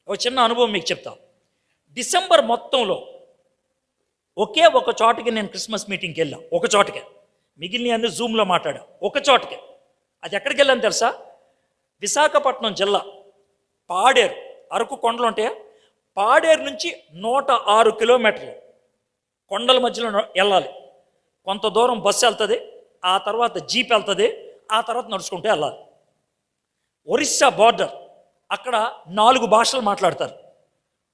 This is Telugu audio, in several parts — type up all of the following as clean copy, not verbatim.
ఒక చిన్న అనుభవం మీకు చెప్తా. డిసెంబర్ మొత్తంలో ఒకే ఒక చోటకి నేను క్రిస్మస్ మీటింగ్కి వెళ్ళాను. ఒక చోటకే, మిగిలిన అన్ని జూమ్లో మాట్లాడా. ఒక చోటకే. అది ఎక్కడికి వెళ్ళాను తెలుసా? విశాఖపట్నం జిల్లా పాడేరు, అరకు కొండలు ఉంటాయా, పాడేరు నుంచి 106 కిలోమీటర్లు కొండల మధ్యలో వెళ్ళాలి. కొంత దూరం బస్సు వెళ్తుంది, ఆ తర్వాత జీప్ వెళ్తుంది, ఆ తర్వాత నడుచుకుంటూ వెళ్ళాలి. ఒరిస్సా బార్డర్, అక్కడ 4 భాషలు మాట్లాడతారు.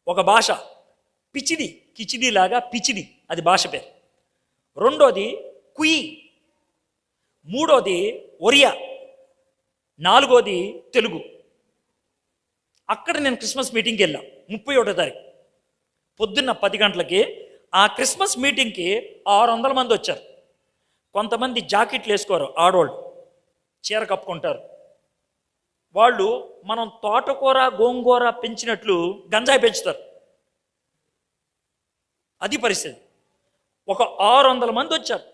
ఒక భాష పిచిడి, కిచిడి లాగా పిచిడి, అది భాష పేరు. రెండోది కుయి, మూడోది ఒరియా, నాలుగోది తెలుగు. అక్కడ నేను క్రిస్మస్ మీటింగ్కి వెళ్ళాను 31వ తారీఖు పొద్దున్న 10 గంటలకి. ఆ క్రిస్మస్ మీటింగ్కి 600 మంది వచ్చారు. కొంతమంది జాకెట్లు వేసుకోరు, ఆడవాళ్ళు చీర కప్పుకుంటారు. వాళ్ళు మనం తోటకూర గోంగూర పెంచినట్లు గంజాయి పెంచుతారు. అది పరిస్థితి. ఒక 600 మంది వచ్చారు.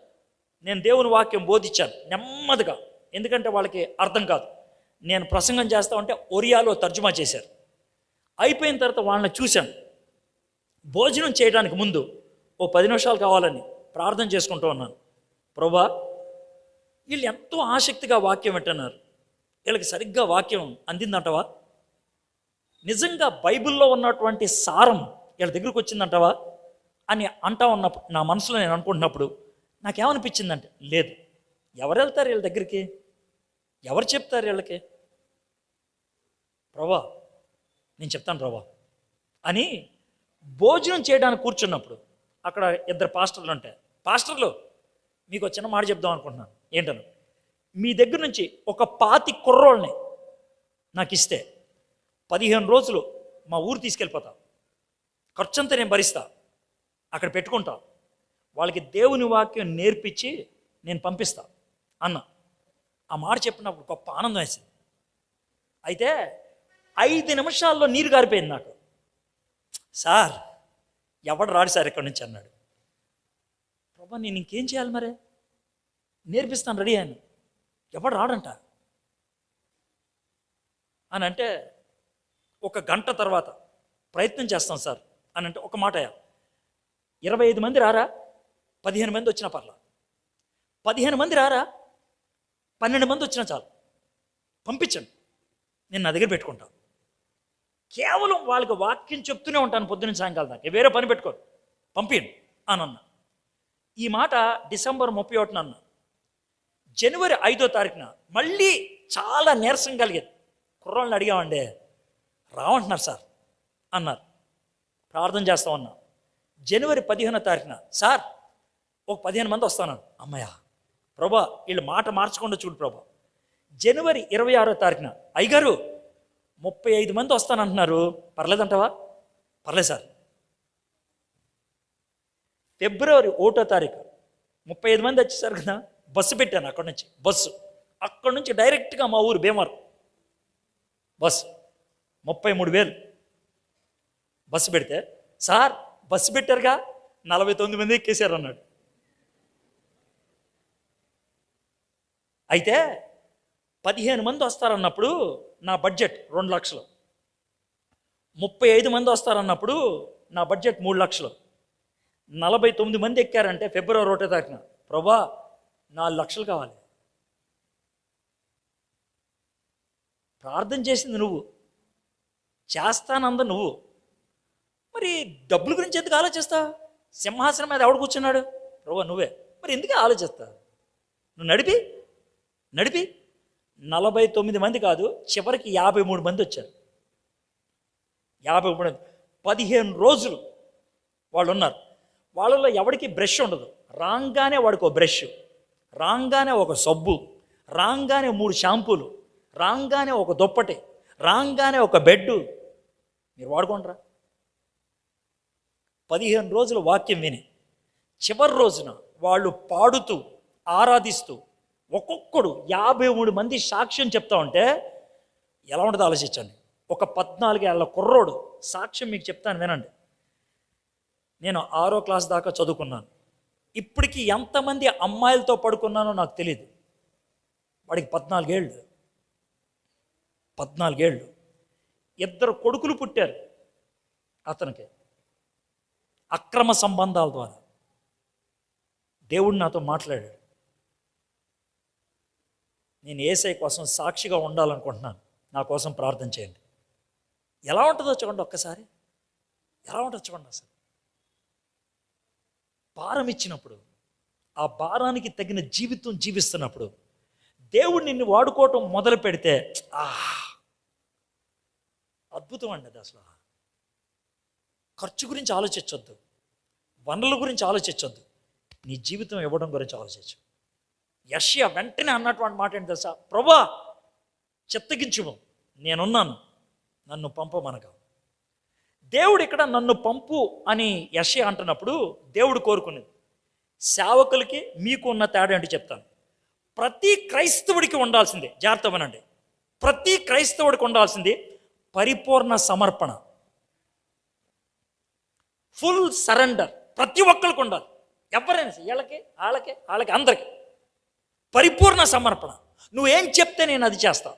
నేను దేవుని వాక్యం బోధించాను నెమ్మదిగా, ఎందుకంటే వాళ్ళకి అర్థం కాదు. నేను ప్రసంగం చేస్తా ఉంటే ఒరియాలో తర్జుమా చేశారు. అయిపోయిన తర్వాత వాళ్ళని చూశాను. భోజనం చేయడానికి ముందు ఓ 10 నిమిషాలు కావాలని ప్రార్థన చేసుకుంటూ ఉన్నాను. ప్రభువా, వీళ్ళు ఎంతో ఆసక్తిగా వాక్యం వింటున్నారు, వీళ్ళకి సరిగ్గా వాక్యం అందిందంటవా? నిజంగా బైబిల్లో ఉన్నటువంటి సారం వీళ్ళ దగ్గరికి వచ్చిందంటవా అని అంటా ఉన్నప్పుడు నా మనసులో నేను అనుకుంటున్నప్పుడు నాకేమనిపించిందంటే, లేదు, ఎవరు వెళ్తారు వీళ్ళ దగ్గరికి, ఎవరు చెప్తారు వీళ్ళకి? ప్రభా, నేను చెప్తాను ప్రభా అని భోజనం చేయడానికి కూర్చున్నప్పుడు అక్కడ 2 పాస్టర్లు ఉంటాయి. పాస్టర్లు, మీకు ఒక చిన్న మాట చెప్దాం అనుకుంటున్నాను. ఏంటను, మీ దగ్గర నుంచి ఒక 25 కుర్రోళ్ళని నాకు ఇస్తే 15 రోజులు మా ఊరు తీసుకెళ్ళిపోతా, ఖర్చంతా నేను భరిస్తా, అక్కడ పెట్టుకుంటా, వాళ్ళకి దేవుని వాక్యం నేర్పించి నేను పంపిస్తా అన్న. ఆ మాట చెప్పినప్పుడు గొప్ప ఆనందం వేసింది. అయితే 5 నిమిషాల్లో నీరు గారిపోయింది నాకు. సార్, ఎవడు రాడు సార్ ఇక్కడి నుంచి అన్నాడు. ప్రభా, నేను ఇంకేం చేయాలి మరి, నేర్పిస్తాను రెడీ అని. ఎవడు రాడంట అని అంటే, ఒక గంట తర్వాత ప్రయత్నం చేస్తాం సార్ అని అంటే, ఒక మాట 25 మంది రారా, 15 మంది వచ్చినా పర్లా, 15 మంది రారా, 12 మంది వచ్చినా చాలు, పంపించండి, నేను నా దగ్గర పెట్టుకుంటాను. కేవలం వాళ్ళకి వాక్యం చెప్తూనే ఉంటాను పొద్దున్న సాయంకాలం దాకా, వేరే పని పెట్టుకోరు, పంపించండి అని అన్నా. ఈ మాట డిసెంబర్ 31న అన్నా. జనవరి 5వ తారీఖున మళ్ళీ చాలా నీరసం కలిగేది. కుర్రాళ్ళని అడిగామండి, రావంటున్నారు సార్ అన్నారు. ప్రార్థన చేస్తామన్నా. జనవరి 15వ తారీఖున, సార్ ఒక 15 మంది వస్తానన్నారు. అమ్మయ్య ప్రభా, వీళ్ళు మాట మార్చకుండా చూడు ప్రభా. జనవరి 26వ తారీఖున, అయ్యగారు 35 మంది వస్తానంటున్నారు, పర్లేదంటవా? పర్లేదు సార్. ఫిబ్రవరి 1వ తారీఖు 35 మంది వచ్చేసారు కదా, బస్సు పెట్టాను అక్కడి నుంచి. అక్కడి నుంచి డైరెక్ట్గా మా ఊరు భీమవరం బస్సు, 33,000 బస్సు పెడితే, సార్ బస్సు పెట్టారుగా, 49 మంది ఎక్కేశారు అన్నాడు. అయితే 15 మంది వస్తారన్నప్పుడు నా బడ్జెట్ 2 లక్షలు, 35 మంది వస్తారన్నప్పుడు నా బడ్జెట్ 3 లక్షలు, 49 మంది ఎక్కారంటే ఫిబ్రవరి 1వ తారీఖున, ప్రభా 4 లక్షలు కావాలి. ప్రార్థన చేసింది నువ్వు, చేస్తానంద నువ్వు, మరి డబ్బుల గురించి ఎందుకు ఆలోచిస్తా? సింహాసనం మీద ఎవడు కూర్చున్నాడు? ప్రభా నువ్వే, మరి ఎందుకు ఆలోచిస్తా? నువ్వు నడిపి 49 మంది కాదు, చివరికి 53 మంది వచ్చారు. 53 మంది 15 రోజులు వాళ్ళు ఉన్నారు. వాళ్ళలో ఎవరికి బ్రష్ ఉండదు. రాగానే వాడికి ఒక బ్రష్, రాగానే ఒక సబ్బు, రాగానే 3 షాంపూలు, రాగానే ఒక దుప్పటి, రాగానే ఒక బెడ్డు. మీరు వాడుకోండిరా. 15 రోజులు వాక్యం విని చివరి రోజున వాళ్ళు పాడుతూ ఆరాధిస్తూ ఒక్కొక్కడు 53 మంది సాక్ష్యం చెప్తా ఉంటే ఎలా ఉంటుందో ఆలోచించండి. ఒక 14 ఏళ్ళ కుర్రోడు సాక్ష్యం మీకు చెప్తాను వినండి. నేను 6వ క్లాస్ దాకా చదువుకున్నాను. ఇప్పటికీ ఎంతమంది అమ్మాయిలతో పడుకున్నానో నాకు తెలియదు. వాడికి 14 ఏళ్ళు. 2 కొడుకులు పుట్టారు. అతనికి అక్రమ సంబంధాల ద్వారా దేవుడు నాతో మాట్లాడాడు. నేను యేసయ్య కోసం సాక్షిగా ఉండాలనుకుంటున్నాను, నా కోసం ప్రార్థన చేయండి. ఎలా ఉంటుందో చూడండి, ఒక్కసారి ఎలా ఉంటుందో చూడండి. అసలు భారం ఇచ్చినప్పుడు, ఆ భారానికి తగిన జీవితం జీవిస్తున్నప్పుడు దేవుడు నిన్ను వాడుకోవటం మొదలు పెడితే అద్భుతం అండి అది. అసలు ఖర్చు గురించి ఆలోచించొద్దు, వనరుల గురించి ఆలోచించొద్దు, నీ జీవితం ఇవ్వడం గురించి ఆలోచించు. యెషయా వెంటనే అన్నటువంటి మాట ఏంటి తెలుసా? ప్రభువా చిత్తగించుము, నేనున్నాను, నన్ను పంపమనగా. దేవుడు ఇక్కడ నన్ను పంపు అని యెషయా అంటున్నప్పుడు దేవుడు కోరుకునేది సేవకులకి మీకు ఉన్న తేడా అంటే చెప్తాను. ప్రతి క్రైస్తవుడికి ఉండాల్సిందే, జాగ్రత్త వినండి, ప్రతి క్రైస్తవుడికి ఉండాల్సింది పరిపూర్ణ సమర్పణ, ఫుల్ సరెండర్. ప్రతి ఒక్కరికి ఉండాలి, ఎవరైనా వీళ్ళకి వాళ్ళకి అందరికి పరిపూర్ణ సమర్పణ. నువ్వేం చెప్తే నేను అది చేస్తాను.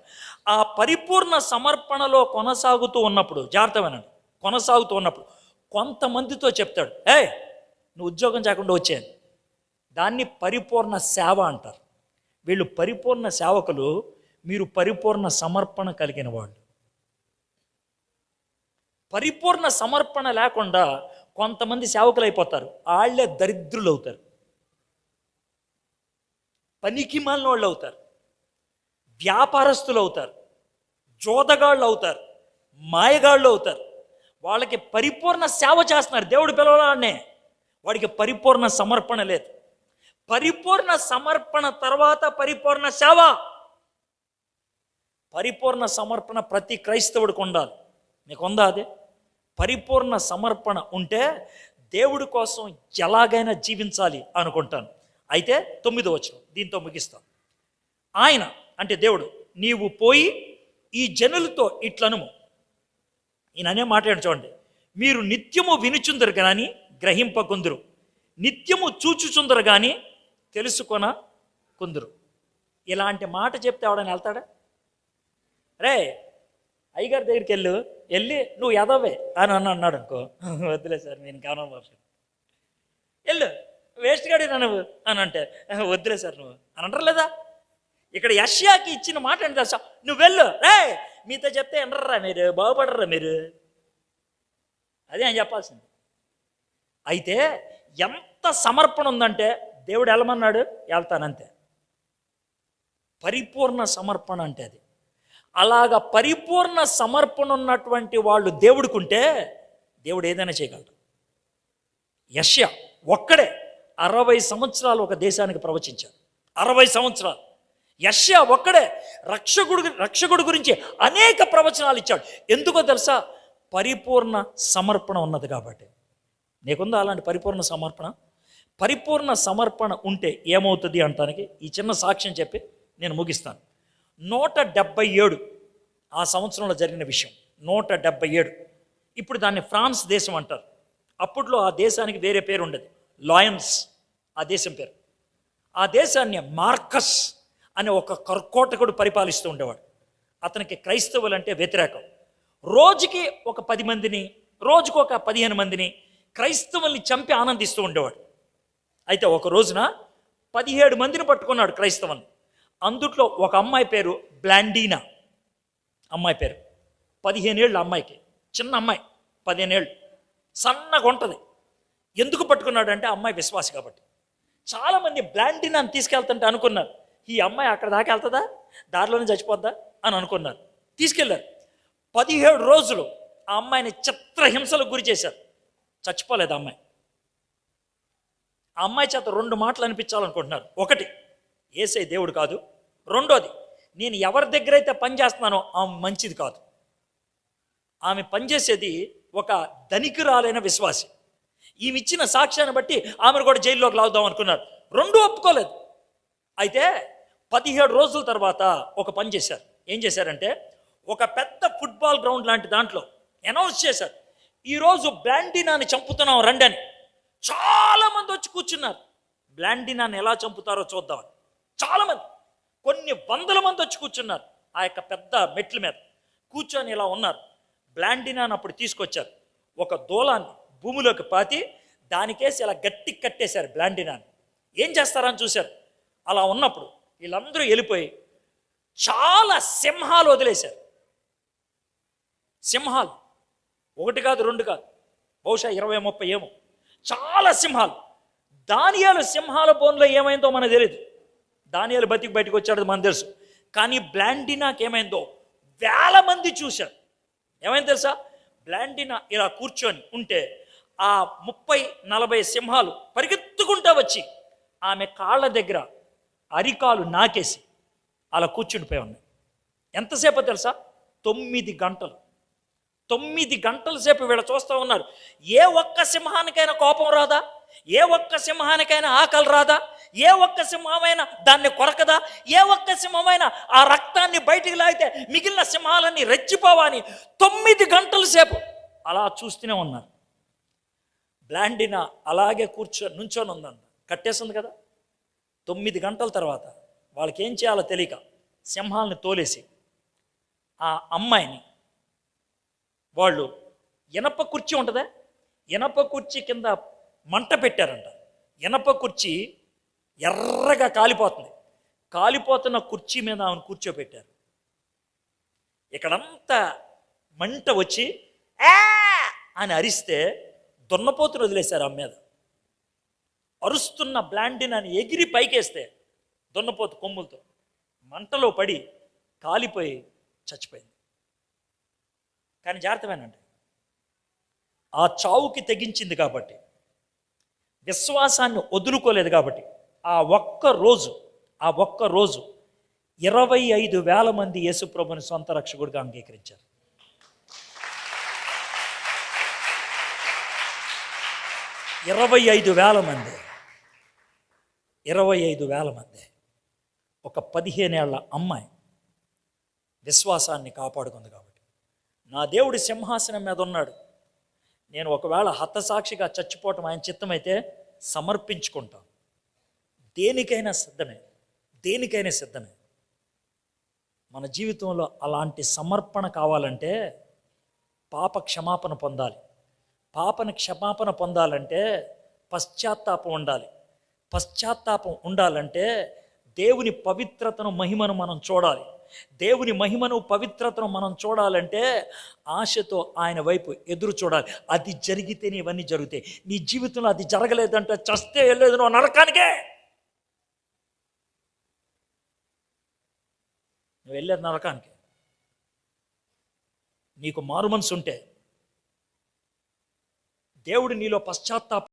ఆ పరిపూర్ణ సమర్పణలో కొనసాగుతూ ఉన్నప్పుడు, జాగ్రత్త వినండి, కొనసాగుతూ ఉన్నప్పుడు కొంతమందితో చెప్తాడు, నువ్వు ఉద్యోగం చేయకుండా వచ్చాను. దాన్ని పరిపూర్ణ సేవ అంటారు. వీళ్ళు పరిపూర్ణ సేవకులు, మీరు పరిపూర్ణ సమర్పణ కలిగిన వాళ్ళు. పరిపూర్ణ సమర్పణ లేకుండా కొంతమంది సేవకులు అయిపోతారు, వాళ్ళే దరిద్రులు అవుతారు, పనికి మాలిన వాళ్ళు అవుతారు, వ్యాపారస్తులు అవుతారు, జోదగాళ్ళు అవుతారు, మాయగాళ్ళు అవుతారు. వాళ్ళకి పరిపూర్ణ సేవ చేస్తున్నారు, దేవుడు పిలవాలనే, వాడికి పరిపూర్ణ సమర్పణ లేదు. పరిపూర్ణ సమర్పణ తర్వాత పరిపూర్ణ సేవ. పరిపూర్ణ సమర్పణ ప్రతి క్రైస్తవుడికి ఉండాలి. మీకు ఉందా అది? పరిపూర్ణ సమర్పణ ఉంటే దేవుడి కోసం ఎలాగైనా జీవించాలి అనుకుంటాను. అయితే 9వ వచనం, దీంతో ముగిస్తాం. ఆయన అంటే దేవుడు, నీవు పోయి ఈ జనులతో ఇట్లనుము. ఈయన అనే మాట్లాడి చూడండి, మీరు నిత్యము వినుచుందరు కానీ గ్రహింపకుందురు, నిత్యము చూచుచుందరు కానీ తెలుసుకొన కొందరు. ఇలాంటి మాట చెప్తే ఎవడని వెళ్తాడా? రే అయ్యగారి దగ్గరికి వెళ్ళి నువ్వు ఎదవే అని అన్నాడు అనుకో, వద్దులే సార్ నేను కారణం వెళ్ళు, వేస్ట్ గాడి నువ్వు అని అంటే, వద్దులే సార్ నువ్వు అని అంటారు లేదా? ఇక్కడ యెషయాకి ఇచ్చిన మాట ఏంటి తెలుసా? నువ్వు వెళ్ళు, మీతో చెప్తే ఎండర్రా మీరు, బాగుపడర్రా మీరు, అదే ఆయన చెప్పాల్సింది. అయితే ఎంత సమర్పణ ఉందంటే దేవుడు వెళ్ళమన్నాడు, వెళ్తానంతే. పరిపూర్ణ సమర్పణ అంటే అది. అలాగా పరిపూర్ణ సమర్పణ ఉన్నటువంటి వాళ్ళు దేవుడికుంటే దేవుడు ఏదైనా చేయగలడు. యెషయా ఒక్కడే 60 సంవత్సరాలు ఒక దేశానికి ప్రవచించాడు. 60 సంవత్సరాలు యెషయా ఒక్కడే రక్షకుడు గురించి అనేక ప్రవచనాలు ఇచ్చాడు. ఎందుకో తెలుసా? పరిపూర్ణ సమర్పణ ఉన్నది కాబట్టి. నీకుందా అలాంటి పరిపూర్ణ సమర్పణ? పరిపూర్ణ సమర్పణ ఉంటే ఏమవుతుంది అంటానికి ఈ చిన్న సాక్ష్యం చెప్పి నేను ముగిస్తాను. 177 ఆ సంవత్సరంలో జరిగిన విషయం. 177. ఇప్పుడు దాన్ని ఫ్రాన్స్ దేశం అంటారు. అప్పట్లో ఆ దేశానికి వేరే పేరు ఉండేది, లాయన్స్ ఆ దేశం పేరు. ఆ దేశాన్ని మార్కస్ అనే ఒక కర్కోటకుడు పరిపాలిస్తూ ఉండేవాడు. అతనికి క్రైస్తవులు అంటే వ్యతిరేకం. రోజుకి ఒక 10 మందిని, రోజుకు ఒక 15 మందిని క్రైస్తవుల్ని చంపి ఆనందిస్తూ ఉండేవాడు. అయితే ఒక రోజున 17 మందిని పట్టుకున్నాడు క్రైస్తవుల్ని. అందుట్లో ఒక అమ్మాయి పేరు బ్లాండీనా. అమ్మాయి పేరు 15 ఏళ్ళు అమ్మాయికి, చిన్న అమ్మాయి 15 ఏళ్ళు, సన్నగా ఉంటుంది. ఎందుకు పట్టుకున్నాడు అంటే అమ్మాయి విశ్వాసి కాబట్టి. చాలామంది బ్లాండీనాని తీసుకెళ్తుంటే అనుకున్నారు, ఈ అమ్మాయి అక్కడ దాకా వెళ్తుందా, దారిలోనే చచ్చిపోద్దా అని అనుకున్నారు. తీసుకెళ్లారు. 17 రోజులు ఆ అమ్మాయిని చిత్రహింసలకు గురి చేశారు. చచ్చిపోలేదు అమ్మాయి. ఆ అమ్మాయి చేత 2 మాటలు అనిపించాలనుకుంటున్నారు. ఒకటి, యేసయ్య దేవుడు కాదు. రెండోది, నేను ఎవరి దగ్గర అయితే పనిచేస్తున్నానో ఆమె మంచిది కాదు. ఆమె పనిచేసేది ఒక ధనికురాలైన విశ్వాసి. ఈమె ఇచ్చిన సాక్ష్యాన్ని బట్టి ఆమెను కూడా జైల్లోకి లాగుదాం అనుకున్నారు. 2 ఒప్పుకోలేదు. అయితే 17 రోజుల తర్వాత ఒక పని చేశారు. ఏం చేశారంటే, ఒక పెద్ద ఫుట్బాల్ గ్రౌండ్ లాంటి దాంట్లో అనౌన్స్ చేశారు, ఈరోజు బ్లాండీనాని చంపుతున్నాం రండి అని. చాలామంది వచ్చి కూర్చున్నారు. బ్లాండీనాని ఎలా చంపుతారో చూద్దామని చాలామంది, కొన్ని వందల మంది వచ్చి కూర్చున్నారు. ఆ యొక్క పెద్ద మెట్ల మీద కూర్చొని ఇలా ఉన్నారు. బ్లాండీనాని అప్పుడు తీసుకొచ్చారు. ఒక దూలాన్ని భూమిలోకి పాతి దానికేసి ఇలా గట్టి కట్టేశారు బ్లాండినాని. ఏం చేస్తారని చూశారు. అలా ఉన్నప్పుడు వీళ్ళందరూ వెళ్ళిపోయి చాలా సింహాలు వదిలేశారు. సింహాలు ఒకటి కాదు, రెండు కాదు, బహుశా 20-30 ఏమో, చాలా సింహాలు. దానియేలు సింహాల బోన్లో ఏమైందో మనకు తెలియదు. దానియేలు బయటకు వచ్చాడు మనకు తెలుసు. కానీ బ్లాండినాకి ఏమైందో వేల మంది చూశారు. ఏమైంది తెలుసా? బ్లాండినా ఇలా కూర్చొని ఉంటే ఆ 30-40 సింహాలు పరిగెత్తుకుంటూ వచ్చి ఆమె కాళ్ళ దగ్గర అరికాలు నాకేసి అలా కూర్చుండిపోయి ఉన్నాయి. ఎంతసేపు తెలుసా? 9 గంటలు. 9 గంటల సేపు వీళ్ళ చూస్తూ ఉన్నారు. ఏ ఒక్క సింహానికైనా కోపం రాదా? ఏ ఒక్క సింహానికైనా ఆకలి రాదా? ఏ ఒక్క సింహమైనా దాన్ని కొరకదా? ఏ ఒక్క సింహమైనా ఆ రక్తాన్ని బయటికి లాగితే మిగిలిన సింహాలన్నీ రెచ్చిపోవని 9 గంటల సేపు అలా చూస్తూనే ఉన్నారు. బ్లాండినా అలాగే నుంచొని ఉందంట, కట్టేస్తుంది కదా. 9 గంటల తర్వాత వాళ్ళకి ఏం చేయాలో తెలియక సింహాలని తోలేసి ఆ అమ్మాయిని వాళ్ళు ఇనప కుర్చీ ఉంటుందా, ఇనప కుర్చీ కింద మంట పెట్టారంట. ఇనప కుర్చీ ఎర్రగా కాలిపోతుంది. కాలిపోతున్న కుర్చీ మీద ఆమెను కూర్చోబెట్టారు. ఇక్కడంతా మంట వచ్చి ఆ అని అరిస్తే దున్నపోతులు వదిలేశారు ఆమె మీద. అరుస్తున్న బ్లాండిన్ అని ఎగిరి పైకేస్తే దున్నపోతు కొమ్ములతో మంటలో పడి కాలిపోయి చచ్చిపోయింది. కానీ జాగ్రత్తమేనండి, ఆ చావుకి తెగించింది కాబట్టి, విశ్వాసాన్ని వదులుకోలేదు కాబట్టి ఆ ఒక్క రోజు 25,000 మంది యేసుప్రభుని సొంత రక్షకుడిగా అంగీకరించారు. 25,000 మంది. 25,000 మంది. ఒక 15 ఏళ్ల అమ్మాయి విశ్వాసాన్ని కాపాడుకుంది కాబట్టి, నా దేవుడి సింహాసనం మీద ఉన్నాడు, నేను ఒకవేళ హతసాక్షిగా చచ్చిపోవటం ఆయన చిత్తమైతే సమర్పించుకుంటాను. దేనికైనా సిద్ధమే. మన జీవితంలో అలాంటి సమర్పణ కావాలంటే పాప క్షమాపణ పొందాలి. క్షమాపణ పొందాలంటే పశ్చాత్తాపం ఉండాలి. పశ్చాత్తాపం ఉండాలంటే దేవుని పవిత్రతను, మహిమను మనం చూడాలి. దేవుని మహిమను, పవిత్రతను మనం చూడాలంటే ఆశతో ఆయన వైపు ఎదురు చూడాలి. అది జరిగితేనే ఇవన్నీ జరుగుతాయి. నీ జీవితంలో అది జరగలేదంటే చస్తే వెళ్ళలేదు నువ్వు నరకానికే. నువ్వు వెళ్ళేది నరకానికి. నీకు మారు మనసు ఉంటే దేవుడు నీలో పశ్చాత్తాపం